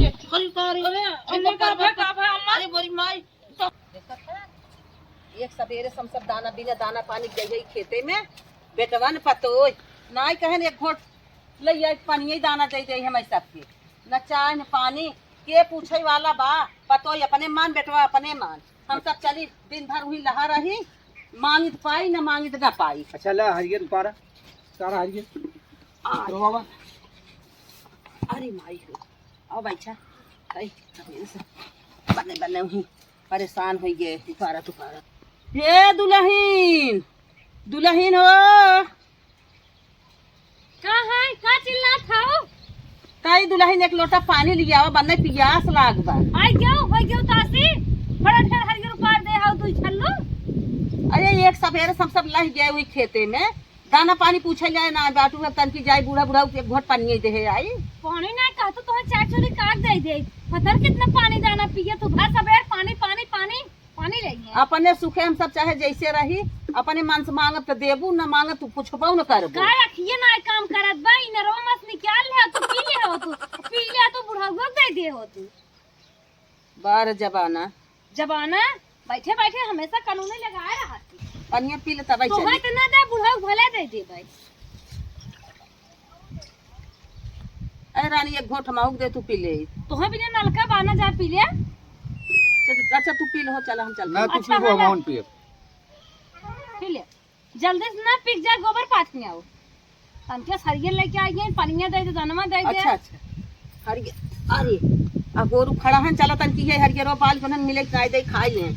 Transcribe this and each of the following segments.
ये अरे का अरे बोरी माई तो एक सवेरे हम सब दाना बिना दाना पानी गई खेते में बेटवा ने पतो नाई कहन एक घोट लइया पानी दाना दे दे हम सबके न चाय न पानी के पूछे वाला बा पतो अपने मान बेटवा अपने मान हम सब चली दिन भर वही लहा रही मांगी तो पाई न मांगी तो न पाई। अच्छा ला हरियर उतारा सारा हरियर तो बाबा अरे माई हो आओ बैठा भाई बने बने हुई परेशान हो गए तुपारा तुपारा ये दुल्हन दुल्हन हो का है का चिल्ला खाओ ताई दुल्हन एक लोटा पानी लिया बने पियास लाग बा आई गयो तासी बड़ा ढेर हरियर उपार दे हाउ तू छल्लो। अरे एक सवेरे सब लह गए हुई खेते में दाना पानी पूछे जाए ना बाटू तन की जाए बूढ़ा बूढ़ा एक घोट पानी दे आई पानी ना कह तो तोहे चार चोरी काट दे पत्थर कितना पानी दाना पिए तू भर सवेर पानी पानी पानी पानी ले अपने सुखे हम सब चाहे जैसे रही अपने मन से मांगत तो देबू न मांगत तू पूछबो न करबो का रखिए ना काम करत बा इ नरो मत निकाल ले तू पी ले हो तू पी ले तो बूढ़ा दे दे हो तू बार जबाना बैठे बैठे हमेशा कानून लगाए रहा पानी पी ले तब तो है इतना दे बूढ़ा भले दे भाई। अरे रानी एक घोट माउक दे तू पी ले तो है बिना नलका बाना जा पी ले। अच्छा तू पी लो चल हम चल ना तू अच्छा, पीबो अमाउंट पिए पी ले जल्दी से ना पिक जा गोबर पात में आओ तनके हरियर लेके आइए पानिया दे दे दानमा दे दे। अच्छा हरियर अरे आ गोरू खड़ा हन चला तन की है हरियर पाल कोन मिले खाए दे खाई ले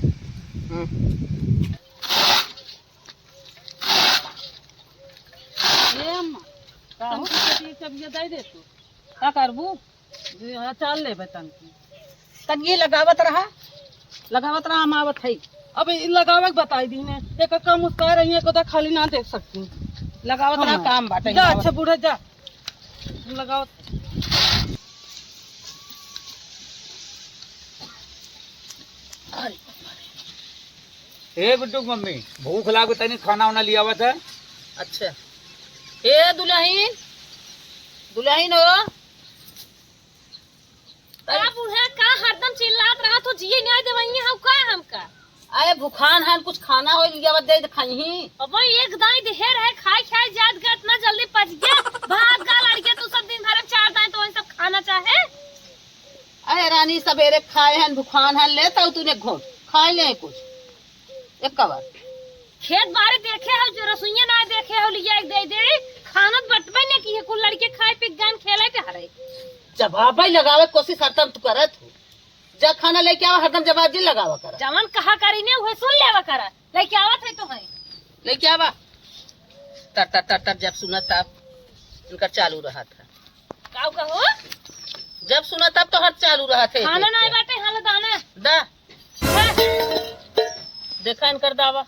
ये अम्मा का हो सब ये दे दे तू का करबू जी हां चल ले तन की तन ये लगावत रहा हम आवत है अब लगावे बताई दी ने एक काम मुस्कान रही है को तो खाली ना देख सकती लगावत रहा काम बाटे जा अच्छा बूढ़ा जा लगाओ। ए गुड्डू मम्मी भूख लागो तनी खाना वाना लिया हुआ था। अच्छा ए दुल्हन हो का बूढ़ा का हरदम चिल्लात रहा तो जिए नहीं देवइया हम का हमका अरे भूखान हन कुछ खाना हो लिया दे खाई अब एक दाई ढेर है खाई खाई जात गत ना जल्दी पच गया भाग गा लड़के तू सब दिन भर चार दाई तो सब खाना चाहे। अरे रानी सवेरे खाए हन भूखान हन लेता तूने घोट खाए ले कुछ एक कबार खेत बारे देखे हो जो रसोईया ना देखे हो लिया एक दे दे खाना बटबे ने की है कुल लड़के खाए पिक गान खेले पे हरे जवाब ही लगावे कोशिश हरदम तू करत हो जब खाना लेके आवा हरदम जवाब जी लगावा कर जमन कहा करी ने वह सुन लेवा करा लेके आवत है तो है लेके आवा तर जब सुना तब उनका चालू रहा था काऊ कहो जब सुना तब तो हर चालू रहा थे खाना नहीं बाटे हाल दाना दा देखा इनकर दावा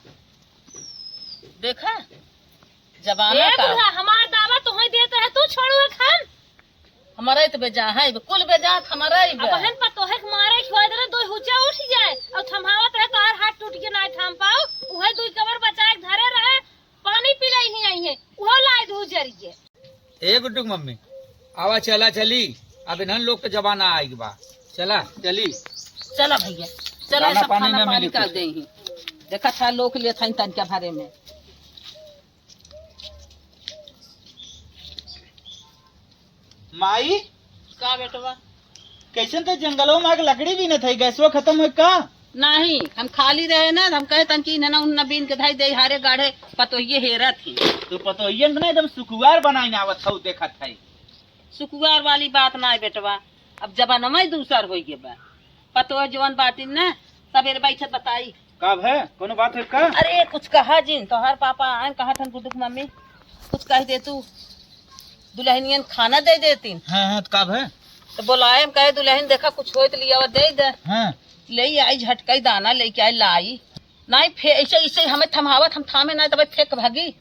देखा जबाना ए का बुढ़ा हमार दावा तो है देता है तू छोड़ू खान हमारा तो बेजा है कुल बेजा हमारा ही अब बहन पर तो है मारे खोए दे दो हुचा उठ जाए और थमावत है तो हाथ टूट के ना थाम पाओ उहे दुई कबर बचाए धरे रहे पानी पी रही नहीं आई है वो लाए धू जरिए। ए गुड्डू मम्मी आवा चला चली अब इन्हन लोग तो जबाना आएगी बा चला चली चला भैया चला दाना सब पानी खाना ना पानी मिले कर कुछ। दे ही देखा था लोग ले था तन के भरे में माई का बेटवा कैसे तो जंगलों में आग लकड़ी भी न थी गैसवा खत्म हुई का नहीं हम खाली रहे ना हम कहे तन की ना उन बीन के धाई दे हारे गाढ़े पतो ये हेरा थी तो पतो ये ना एकदम सुकुवार बनाई आवत हूँ देखा था सुकुआर वाली बात ना है बेटवा अब जबाना में दूसर हो गए बा पतो जवन बाटी ना सवेरे बैठत बताई कब है कोनो बात है का अरे कुछ कहा जिन तो हर पापा आए कहा थन गुड्डू मम्मी कुछ कह दे तू दुल्हनियन खाना दे देती हाँ तो कब है तो बोलाए हम कहे दुल्हन देखा कुछ हो तो लिया हुआ दे दे हाँ ले आई झटका ही दाना लेके आई लाई नहीं फे ऐसे ऐसे हमें थमावत हम थामे ना तब फेंक भागी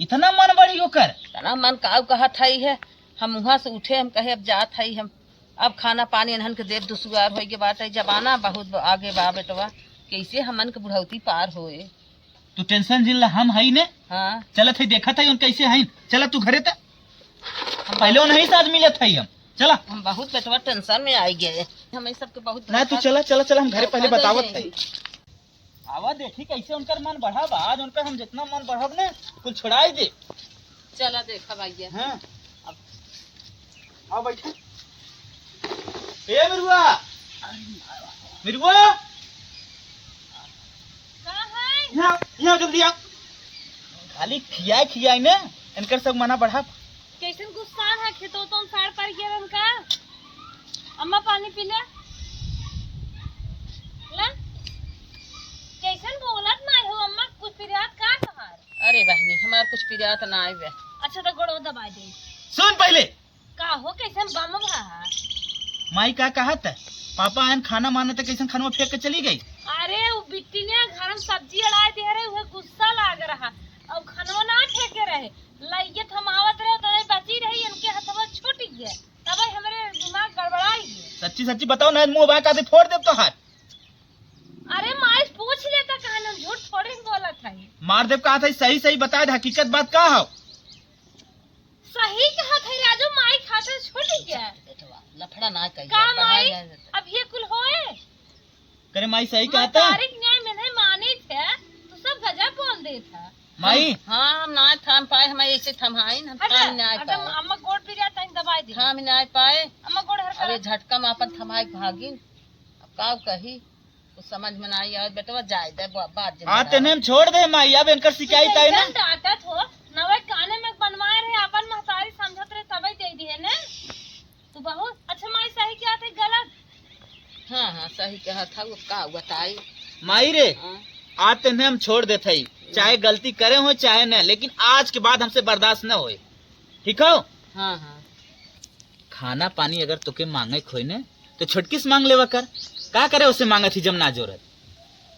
इतना मन बड़ी होकर तना मन का कहा था ही है हम वहाँ से उठे हम कहे अब जात है हम अब खाना पानी इन्हन के देव दुसुआर हो के बात है जबाना बहुत आगे बा बेटवा कैसे हमन के बुढ़ौती पार होए तू टेंशन जिन ला हम हई ने हाँ चलत है देखा था कैसे हई चला तू घरे तक हम पहले नहीं साथ मिलत हई हम चला हम बहुत बेटवा टेंशन में आई गए हमें सबके बहुत ना तू चला चला चला हम घरे पहले धोखा बतावत दे है। आवा देखी कैसे उनका मन बढ़ाब, आज उनका हम जितना मन बढ़ाब ना कुल छुड़ाई दे। चला देखा भैया हाँ अब आओ बैठे। ए मिरुआ, मिरुआ यहाँ यहाँ जल्दी आओ। खाली खियाई खियाई ने इनकर सब मना बढ़ाब। कैसन गुस्सा है खेतो तो साड़ पर गया उनका। अम्मा पानी पी ले ला। कैसन बोलत ना हो अम्मा, कुछ पिरियात का तहार। अरे बहनी हमार कुछ पिरियात ना आई बे। अच्छा तो गोड़ो दबा दे। सुन पहले का हो कैसन बम भा। माई का कहा था पापा आन खाना माने तो कैसन खाना फेंक के चली गई। अरे वो बिट्टी ने घर में सब्जी अड़ाए दे रहे, उहे गुस्सा लाग रहा और खानवा ना ठेके रहे। लइये थमावत रहे तो बची रही, इनके हाथवा छूट गया, तब हमरे दिमाग गड़बड़ाई गया। सच्ची सच्ची बताओ ना, मुंह बांका दे फोड़ दे तो हाथ। अरे माइस पूछ लेता कहना, झूठ थोड़ी बोला था। मार देव कहा था, सही सही बता दे हकीकत बात का हो। सही कहा था राजू, माई खाते छूट गया। बेटवा लफड़ा ना कहिए का माई अब ये कुल होए। करे माई सही कहा था। तारीख न्याय में नहीं मानी थे तो सब गजब बोल दे था। माई हाँ हम ना थाम पाए, हमें ऐसे थमाई हम थाम ना पाए। अम्मा गोड़ पिरिया तनी दबाई दे। हम ना पाए अम्मा गोड़ हर अबे झटका में अपन थमाई भागिन। अब का कही कुछ समझ में ना आई। बेटवा जाए दे बात आते ने हम छोड़ दे माई, अब इनकर शिकायत आई ना। डांटत हो नवे काने में बनवाए रहे, अपन महतारी समझत रहे तबे दे दिए ने तू बहुत। अच्छा माई सही क्या थे गलत। हाँ हाँ सही कहा था वो का बताई। माई रे हाँ। आते ने हम छोड़ देते ही, चाहे गलती करे हो चाहे न, लेकिन आज के बाद हमसे बर्दाश्त न होए, ठीक हो। हाँ हाँ खाना पानी अगर तुके मांगे खोई ने तो छोटकी से मांग लेवा कर। का करे उसे मांगा थी जब ना जोरत।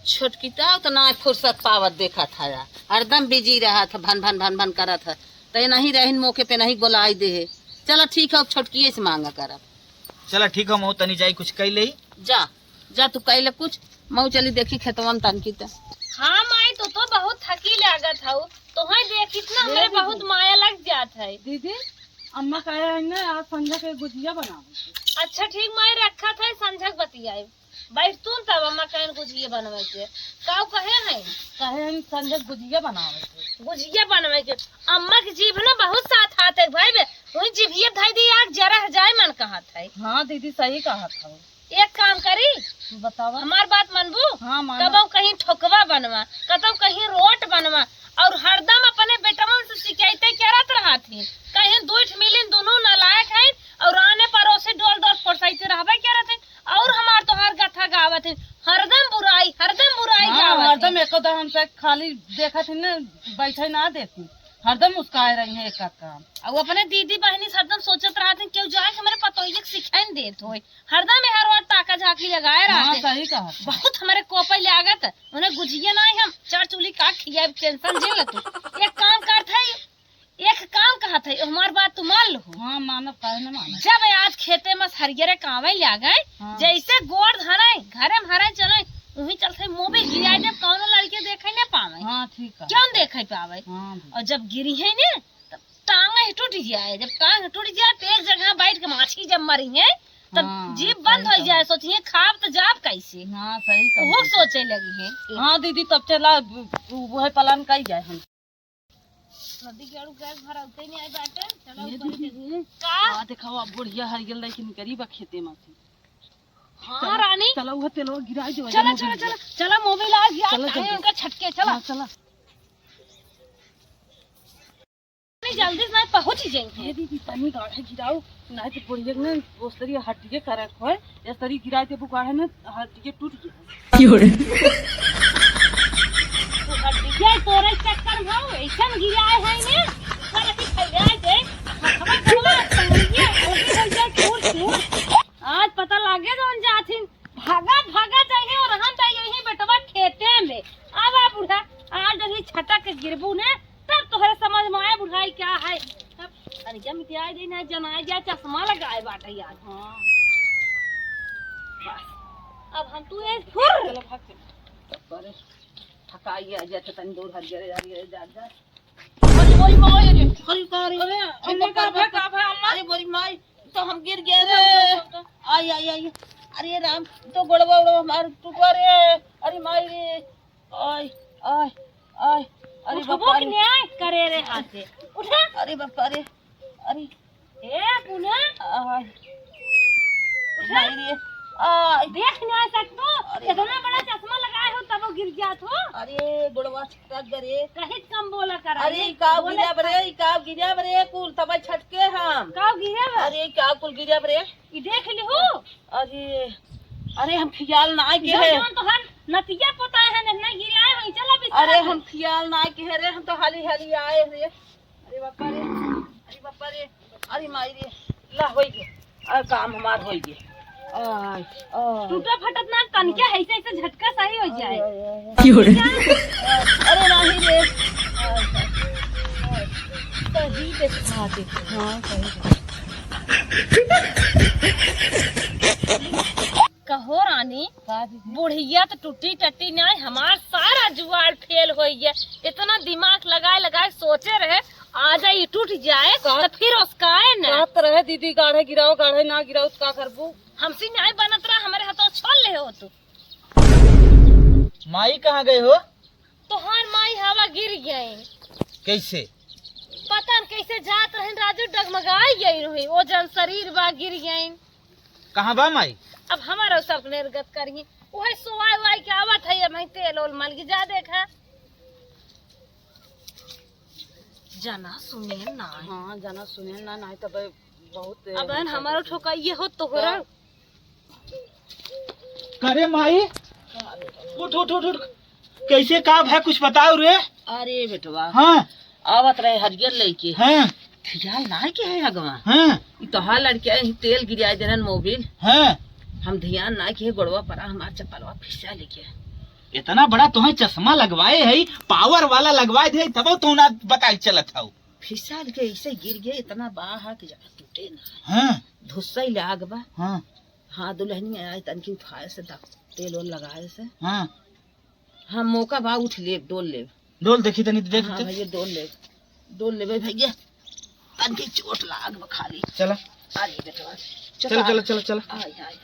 छोटकी तो ना फुर्सत पावत देखा था यार, हरदम बिजी रहा था, भन भन भन भन करा था। तो नहीं रहीन मौके पे नहीं गोलाई दे। चलो ठीक है, अब छोटकी से मांगा कर। चला ठीक हो, मऊ तनी जाई कुछ कई ले। जा जा तू कह ले कुछ, मऊ चली देखी खेतवन तनकी त। हाँ माई तो बहुत थकी लागत हूँ तो है देख इतना हमें बहुत माया लग जात है। दीदी अम्मा कहे है ना आज संध्या के गुजिया बनाओ। अच्छा ठीक माई रखा था संझक बतियाए बैठ तू तब अम्मा कहे गुजिया बनवे के का कहे है संध्या गुजिया बनावे गुजिया बनवे के। अम्मा की जीभ ना बहुत साथ हाथ है भाई बे, वही जीभिया धाई दी आग जरा जाए मन कहा था। हाँ दीदी सही कहा था। एक काम करी बतावा। हमार बात मनबू। हाँ माना। कबो कहीं ठोकवा बनवा, कतौ कहीं रोट बनवा और हरदम अपने बेटवन से शिकायतें करत रहा थी। कहीं दूठ मिलिन दोनों नालायक हैं और आने पड़ोसे डोल डोल फरसाइते रहबे करत हैं और हमार तो हर गथा गावत है। हरदम बुराई गावत। हरदम एको दम हमसे खाली देखा थी ना, बैठे ना देती, हरदम मुस्काए रही है एक काम। और अपने दीदी बहनी से हरदम सोचत रहा थे क्यों जाए हमारे पतोइये सिखाइन देत होए। हरदम हर बार ताका झाकी लगाए रहा थे। सही कहा। बहुत हमारे कोपे लागत उन्हें गुजिया ना हम चार चूली का खिया टेंशन झेल तू। एक काम करता है, एक काम कहा था हमार बात तू मान लो। हाँ मानव काहे न मानव। जब आज खेते में हरियरे कावे ला गए। हाँ। जैसे गोड़ धरे घरे में हरे चले वही चलते मोबे गिराए जब कौन लड़के देखे न पावे। हाँ ठीक है। क्यों देखे पावे। हाँ और जब गिरी है ना तब टांगे टूट जाए, जब टांग टूट जाए तो एक जगह बैठ के माछी जब मरी है तब हाँ, जीभ बंद हो जाए। सोचिए खाब तो जाब कैसे। हाँ सही कहा। वो सोचे लगी है। हाँ दीदी तब चला वो प्लान कई जाए हम। नदी के गैस भरते नहीं आई बाटे। चलो ये ऊपर दीदी के- का देखा बुढ़िया हरियल लेकिन करीब खेते में से। हाँ रानी चला वो तेलो गिरा जो। चला चला चला चला मोबाइल आ गया चलो जल्दी। उनका छटके चला चला जल्दी से नहीं पहुंच ही जाएंगे। ये दीदी तनी गाढ़े गिराओ नहीं तो बुढ़िया ने ओस्तरी हड्डी करे खोए या तरी गिराए थे बुकाड़े ने हड्डी टूट गया। हड्डियां तोरे चक्कर भाव ऐसा गिराए है ने पर अभी फैलाए दे खबर चला संगिया अलगे हो जाए छोड़ आज पता लागे जौन जाथिन भागा चाहिए और हम तो यही बेटवा खेते में आवा बुढ़ा आज जब छटक के गिरबू ने तब तोहरे समझ में आए बुढ़ाई क्या है। तब अनिया मिटाई दे ना जनाए जा चश्मा लगाए बाटे यार। हाँ बस अब हम तू ये फुर चलो भाग चल। थकाई आ जाते तनी दूर हरियरे हरियरे जा जा। बोली बोली माई रे हरी कारी अरे अम्मा का भाई अम्मा। अरे बोरी माई तो हम गिर गए रे। आई आई आई, अरे राम, तो गोड़वा उड़वा हमार टूटा रे। अरे माई रे, आई आई आई, अरे उठबो बापा कि रे, न्याय करे रे हाथे उठा। अरे बापा रे, अरे ए पुना आई माई रे, आई देख न्याय सकतो, इतना बड़ा चश्मा लगाए हो तब वो गिर जात हो। अरे गोड़वा छटक गरे। कहीं कम बोला कर। अरे काव गिरा बरे, काव गिरा बरे कुल तब छटके हम। काव गिरे बा? अरे काव कुल गिरा बरे। ई देख ली हो। अरे अरे हम ख्याल ना के जो है। जोन तो हर नतिया पता है नहीं गिरे आए हो चला बिस्तर। अरे हम ख्याल ना के है रे, हम तो हाली हाली आए रे। अरे बापा रे, अरे बापा रे, अरे माई रे, ला होई गे, अरे काम हमार होई गे। आय आय, टूटा फटत ना तनके ऐसे ऐसे झटका सही हो जाए। अरे नहीं रे, सही देखा दे। हाँ सही। कहो रानी, बुढ़िया तो टूटी टट्टी नहीं, हमार सारा जुगाड़ फेल हो गया। इतना दिमाग लगाए लगाए सोचे रहे आ जाए टूट जाए तो फिर उसका है ना। कहत रहे दीदी गाढ़े गिराओ, गाढ़े ना गिराओ तो का करबू। हमसे न्याय बनत रहा, हमारे हाथों छोड़ ले हो तू। माई कहाँ गए हो? तोहार माई हवा गिर गए। कैसे? पता न कैसे जात रहे राजू, डगमगाई गई रही, वो जन शरीर बा गिर गई। कहाँ बा माई? अब हमारा सब निर्गत करिए, वही सुवाई वाई के आवत है। अब तेल ओल मल जा देखा जना सुने ना। हाँ जाना सुने ना, नहीं तब बहुत। अब हमारा ठोकाइए हो तोहरा। करे माई, उठ उठ उठ उठ, कैसे काम है कुछ बताओ रे। अरे बेटवा, हाँ आवत रहे हरियर लड़के। हाँ ख्याल ना के है अगवा। हाँ तो हाल लड़के तेल गिरा देन मोबिल। हाँ, हम ध्यान ना के गोड़वा पड़ा हमार चप्पलवा फिसा लेके। इतना बड़ा तुम्हें चश्मा लगवाए है, पावर वाला लगवाए थे, तब तो ना बताई चलत हो। फिसा लेके ऐसे गिर गए, इतना बाहा कि ज्यादा टूटे ना। हाँ धुस्सा ही लाग बा। हाँ हाँ दुल्हनी आए तनकी उठाए से तेल ओल लगाए से। हाँ, हम मौका बा उठ ले डोल ले। डोल देखी तनी देख। हाँ भैया डोल ले भैया, तनकी चोट लाग बा खाली। चला अरे बेटवा, चलो चलो चलो चलो। आई आई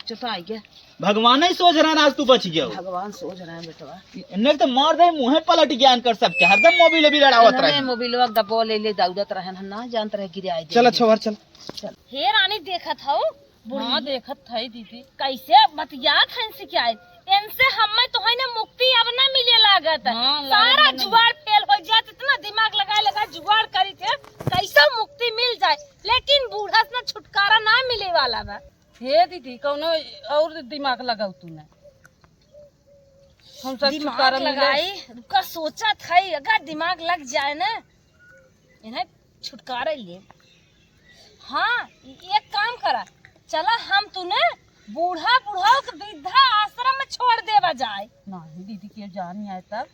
चुता आई गया। भगवान ही सोच रहा आज तू बच गया। भगवान सोच रहे हैं बेटवा। नहीं तो मार दे मुँह पलट ज्ञान कर सबके, हरदम मोबिल भी लड़ावत रहे। मोबिलवा दबो ले ले दौड़त रहे, हम ना जानत रहे गिराए दे। चल छोड़ चल। हे रानी देखत हो हाँ देखत था दीदी। कैसे बतियात है इनसे क्या है? इनसे हमें तो है ना मुक्ति अब ना मिले लागत। हाँ, सारा लागत जुगाड़ फेल हो जात, इतना दिमाग लगाए लगा जुगाड़ करी थे कैसे मुक्ति मिल जाए, लेकिन बूढ़ा से छुटकारा ना मिले वाला बा। हे दीदी कौनो और दिमाग लगाऊ तूने। हम सब दिमाग छुटकारा लगाई रुका सोचा था, अगर दिमाग लग जाए ना इन्हें छुटकारा ले। हाँ एक काम करा, चला हम तूने बूढ़ा बूढ़ा के वृद्धा आश्रम में छोड़ देवा जाए। नहीं दीदी के जान नहीं आए तब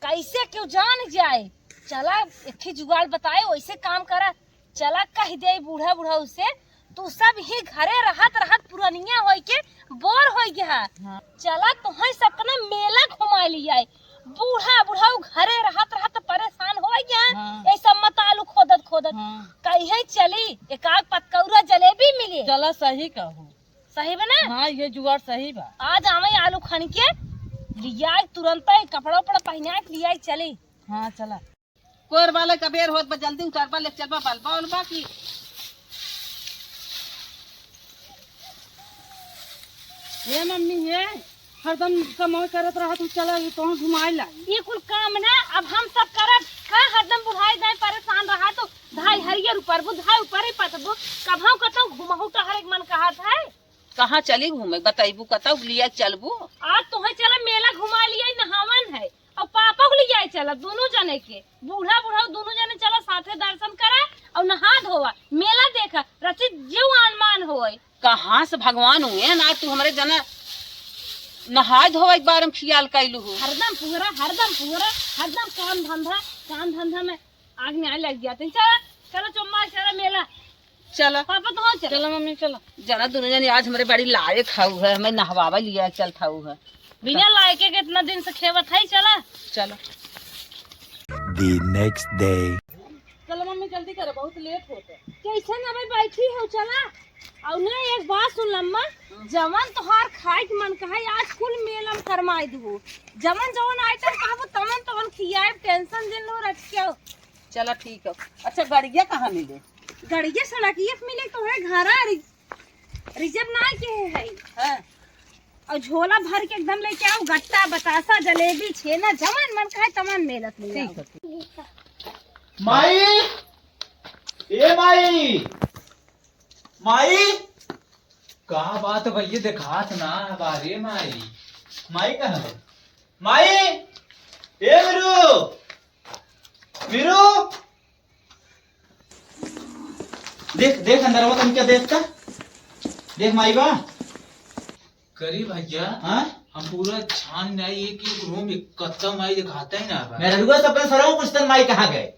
कैसे क्यों जान जाए? चला एक ही जुगाड़ बताए, वैसे काम करा। चला कह दे बूढ़ा बूढ़ा उसे, तू सब ही घरे रहत रहत पुरानिया हो के बोर हो गया। हाँ। चला तुम्हें सबका ना मेला घुमा लिया। बूढ़ा बूढ़ा घरे रहत रहत परेशान हो गया। हाँ। ऐसा मत आलू खोदत खोदत। हाँ। कहीं चली एक आग पतकौरा जलेबी मिली। चला सही कहूँ। सही बना। हाँ ये जुगाड़ सही बा। आज आवे आलू खन के लिया तुरंत ही कपड़ा उपड़ा पहना के लिया चली। हाँ चला। कोर वाले कबेर होत बा, जल्दी उतार बा ले चल बा बलबा उलबा की। ये मम्मी ये हरदम कमाई करत रहा तू, चला तो घुमाए ला। ये कुल काम ना अब हम सब करब का? हरदम बुढ़ाई जाए परेशान रहा तो धाई हरियर ऊपर बुधाई ऊपर ही पतबो कभाऊ कतौ घुमाऊ तो हर एक मन कहा था। कहाँ चली घूमे बताइबू, कतौ लिया चलबू। आज तुम्हें चला मेला घुमा लिया, नहावन है और पापा को लिया चला दोनों जने के, बूढ़ा बूढ़ा दोनों जने चला साथे दर्शन करा और नहा धोवा मेला देखा रचित जीव आनमान होए। कहाँ से भगवान हुए ना तू हमारे जना नहाय धोवा एक बार हम ख्याल कैलू हो। हरदम पूरा हरदम काम धंधा में आग में आने लग जाते। चला चलो चुम्मा चला मेला चला पापा तो हो चल। चला मम्मी चला। जना दोनों जने आज हमारे बड़ी लायक खाऊ है, हमें नहवावा लिया चल खाऊ है। बिना लायके के इतना दिन से खेवत है। चला चलो The next day. चलो मम्मी जल्दी करो, बहुत लेट होता है। कैसे ना भाई बैठी हो चला। और ना एक बात सुन लम्मा, जवन तोहार खाए के मन कहे आज कुल मेलम करमाई दू। जवन जवन आइटम कहबो तमन तमन खियाए, टेंशन दिन लो रख के। चलो ठीक है। अच्छा गड़िया कहाँ मिले? गड़िया सड़किए पे मिले तो है घरा रिजर्व ना के है। हाँ। और झोला भर के एकदम लेके आओ, गट्टा बतासा जलेबी छेना जवन मन कहे तमन मेलत ले आओ। ठीक है। माई, ए माई, माई, का बात भैया दिखात ना बारे माई, माई कहाँ है? माई, ए मीरू, मीरू, देख देख अंदर वो तुम क्या देखता? देख माई बा करी भैया, हाँ हम पूरा छान नहीं है कि रूम कत्ता माई दिखाता ही ना बा। मेरे रुआ से अपने सरों पूछता माई कहाँ गए?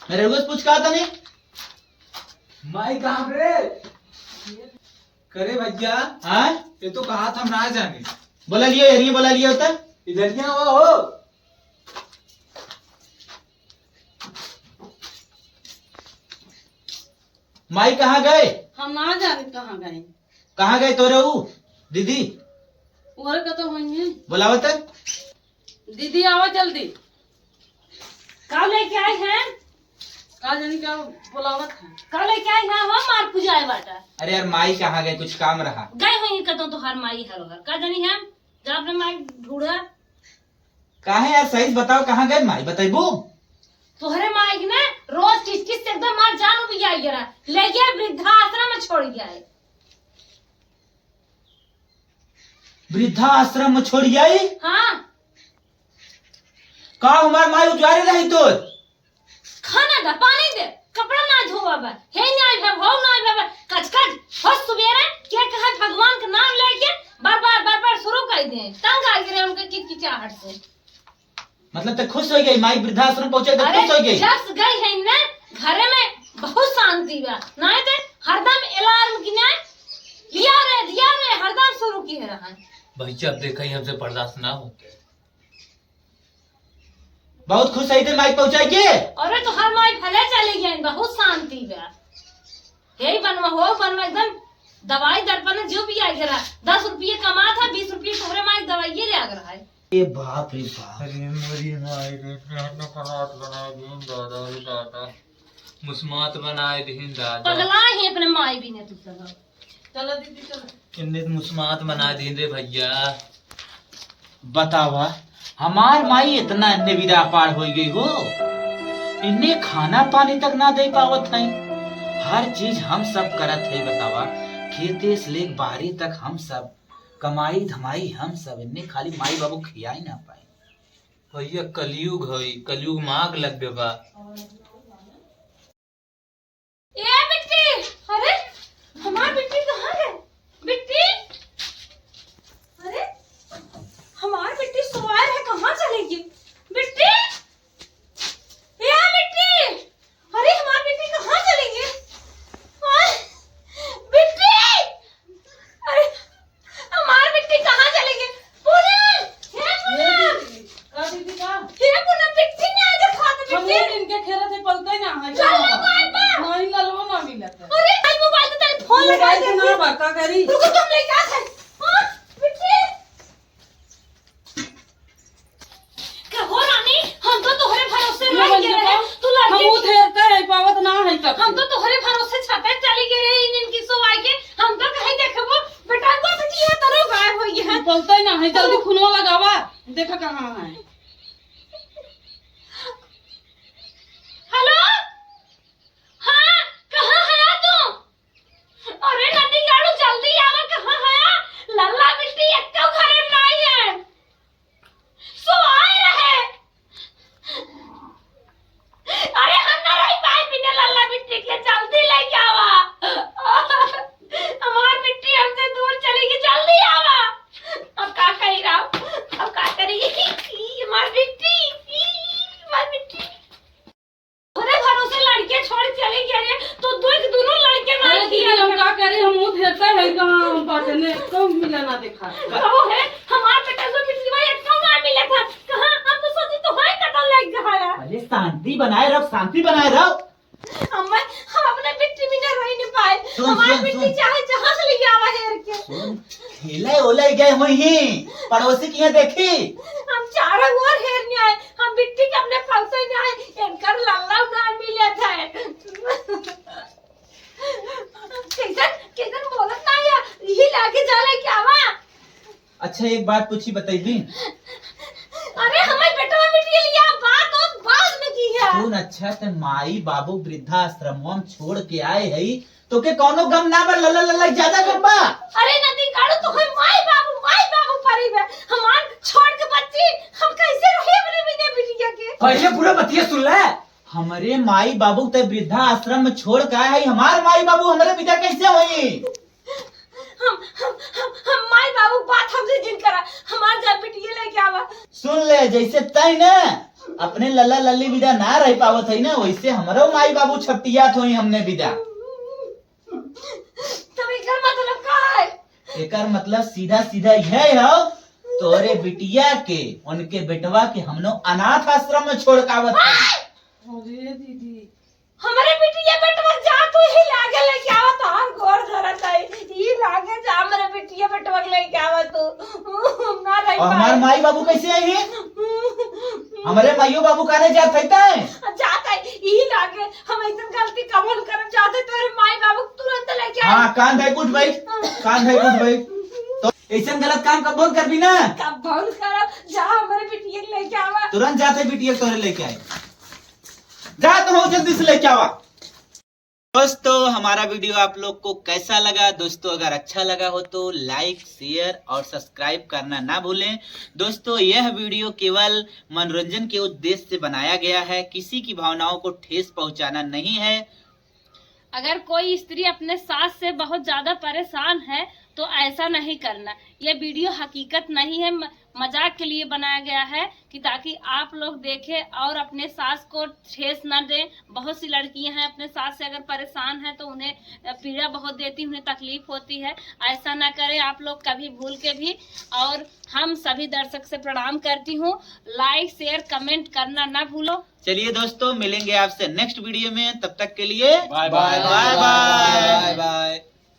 मेरे रुआ से पूछ कहा था नहीं? माई कहाँ रे? करे भैया, हाँ ये तो कहा था हम ना जाने। बोला लियो यार, ये बोला लियो होता इधर क्या हुआ हो? माई कहाँ गए? हम ना जाने कहाँ गए। कहाँ गए तो रहू दीदी? उधर का तो वही है। बुलावत है? दीदी आवा जल्दी। का लेके आए हैं? का जानी क्या बुलावत है। का लेके आए हैं? वो मार पुजाए बाटा अरे यार माई कहाँ गए, कुछ काम रहा। गए हुई कतो तो हर माई हर घर का जानी हम जब अपने माई ढूंढा। कहाँ है यार, सही बताओ कहाँ गए माई, बताइबू। तोहरे माई ने रोज किस किस से एकदम मार जान भी आई गिरा, ले गया वृद्धाश्रम में छोड़ गया है। वृद्धा आश्रम में छोड़ आई? हाँ, का हमार माई उजारे रही तो? खाना दे, पानी दे, कपड़ा ना धोवा बा, हे ना भव हो ना भव कच कच हो सुबेरे क्या कहा भगवान का नाम लेके बार बार शुरू कर दे। तंग आ गए उनके किचकिचाहट से। मतलब तो खुश हो गई माई, वृद्धाश्रम पहुंचे तो अरे खुश हो गई। जब गई है ना घरे में बहुत शांति बा, नहीं तो हरदम अलार्म की ना दिया रे हरदम शुरू की रहा। भैया अब देखा ही हमसे बर्दाश्त ना हो। बहुत खुश है माई पहुंचाई के। अरे तो हर माई भले चली गई, बहुत शांति बा। यही बनवा एकदम दवाई दर्पण जो भी आ गया 10 रुपये कमा था 20 रुपये तोहरे माई दवाई ले आ रहा है। ए बाप रे बाप, अरे मेरी माई रे, अपना परात बना दूं दादा रे दादा, मुस्मात बनाए दीन दादा। पगला ही अपने माई भी ने तू सब। चलो दीदी चलो। किन्ने मुस्मात बना दीन रे भैया। बतावा हमार माई इतना अन्य विदा पार हो गई हो, इन्हें खाना पानी तक ना दे पावत है। हर चीज हम सब करत है, बतावा खेते से लेके बाहरी तक हम सब कमाई धमाई हम सब, इन्हें खाली माई बाबू खियाई ना पाए। भैया कलयुग है, कलयुग माग लग गए बा। ए बिट्टी, अरे हमार बिट्टी कहाँ है? बिट्टी, अरे हमार बिट्टी सवार है, कहाँ चलेगी बिट्टी? ए बिट्टी, अरे हमार बिट्टी कहाँ चलेगी? बिट्टी, अरे हमार बिट्टी कहाँ चलेगी? पूनम, हे पूनम, का दीदी का? हे पूनम बिट्टी ने आगे खाते हम बिट्टी। इनके खेला थे पलते ना है। चल लो बाय बाय। नहीं ललवा ना मिलत है। अरे आज मोबाइल पे तेरे फोन लगा मोबाइल दे। से ना बाका करी। रुको तुम लेके आ गए। हां बिट्टी, क्या हो रानी, हम तो तोहरे भरोसे रह गए रहे, तू हम लड़की उठेरते है पावत ना है तब। हम तो तोहरे भरोसे छाते चली गए रहे इनकी सोवाई के। हम तो कहीं देखबो बेटा को बिटिया तरो गायब हो गया है। पलते ना है, जल्दी फोनवा लगावा देखा कहाँ है। हेलो, हाँ कहाँ है तू? अरे नदी गाड़ू जल्दी आवा, कहाँ है? लल्ला बिट्टी एक तो घरे में नहीं है, सो आए रहे। अरे हम ना रही पाए बिना लल्ला बिट्टी के, जल्दी लेके आवा। हमार बिट्टी हमसे दूर चली गई, जल्दी आवा। अब का करी राव, अब का करी हमार बिट्टी, हमार बिट्टी तोरे भरोसे लड़के छोड़ चली गई रे, तो दोनों लड़के अरे नहीं दीदी किया। हम का करे, हम उठेरते है कहाँ हम पाते ने कब मिला ना देखा। वो है हमार बेटा जो पिछली बार इतना मार मिला था, कहाँ हम तो सोची तो है कतल लग गया है। अरे शांति शांति बनाए रख, शांति बनाए रख। हम अपने मिट्टी में न रह नहीं पाए। सुन, हमारी सुन, मिट्टी सुन। चाहे जहाँ से ले आवा हेर के। सुन, खेले ओले गए हुई ही पड़ोसी की यहाँ देखी। हम चारों ओर हेर नहीं आए, हम मिट्टी के अपने पलते नहीं आए, इनकर लल्ला ना मिले थे। किधर बोलत ना या यही लाके जाले क्या वा। अच्छा एक बात पूछी बताइबी। अरे हमें बेटा मिट्टी लिया बात और बाद में की है। सुन, अच्छा ते माई बाबू वृद्धाश्रम हम छोड़ के आए है तो के कौनो गम ना बा, लल्ला लल्ला ज्यादा गम बा। अरे नदी काढ़ो तो हम माई बाबू परी बे। हमार छोड़ के बच्ची हम कैसे रहे अपने बिना बिटिया के। पहले पूरा बतिया सुन ले। हमारे माई बाबू ते वृद्धाश्रम में छोड़ के आए है, हमारे माई बाबू हमारे विदा कैसे हुई? हम माई बाबू बात हमसे जिन करा, हमार जब बिटिया लेके आवा। सुन ले, जैसे तय न अपने लल्ला लल्ली विदा ना रह पावत है ना, वैसे हमारो माई बाबू छटियात हुई हमने विदा। तब एकर मतलब का है? एकर मतलब सीधा सीधा यह हो तोरे बिटिया के उनके बेटवा के हमनो अनाथ आश्रम में छोड़ के आवत है। अरे दीदी हमारे बिटिया बेटवा जा तू ही लागे लेके आवा तो हर गोर धरत है। ई लागे जा हमारे बिटिया बेटवा लेके आवा तू ना रह और हमारे माई बाबू कैसे आई है? हमारे माइयो बाबू कहने जात है तय जाता है ई लागे हम एकदम गलती कबूल करना चाहते तो माई बाबू तुरंत लेके आए। हाँ, कान भाई कुछ भाई, कान भाई कुछ भाई, तो ऐसा गलत काम कब बोल कर भी ना, कबूल करो जा हमारे बिटिया लेके आवा। तुरंत जाते बिटिया तोरे लेके आए। जा तो हो जल्दी से लेके आवा। दोस्तों हमारा वीडियो आप लोग को कैसा लगा? दोस्तों अगर अच्छा लगा हो तो लाइक शेयर और सब्सक्राइब करना ना भूलें। दोस्तों यह वीडियो केवल मनोरंजन के उद्देश्य से बनाया गया है, किसी की भावनाओं को ठेस पहुंचाना नहीं है। अगर कोई स्त्री अपने सास से बहुत ज्यादा परेशान है तो ऐसा नहीं करना। ये वीडियो हकीकत नहीं है, मजाक के लिए बनाया गया है कि ताकि आप लोग देखें और अपने सास को ठेस न दें। बहुत सी लड़कियां हैं अपने सास से अगर परेशान हैं तो उन्हें पीड़ा बहुत देती, उन्हें तकलीफ होती है। ऐसा ना करें आप लोग कभी भूल के भी। और हम सभी दर्शक से प्रणाम करती हूँ। लाइक शेयर कमेंट करना ना भूलो। चलिए दोस्तों मिलेंगे आपसे नेक्स्ट वीडियो में, तब तक के लिए bye bye bye bye. Bye.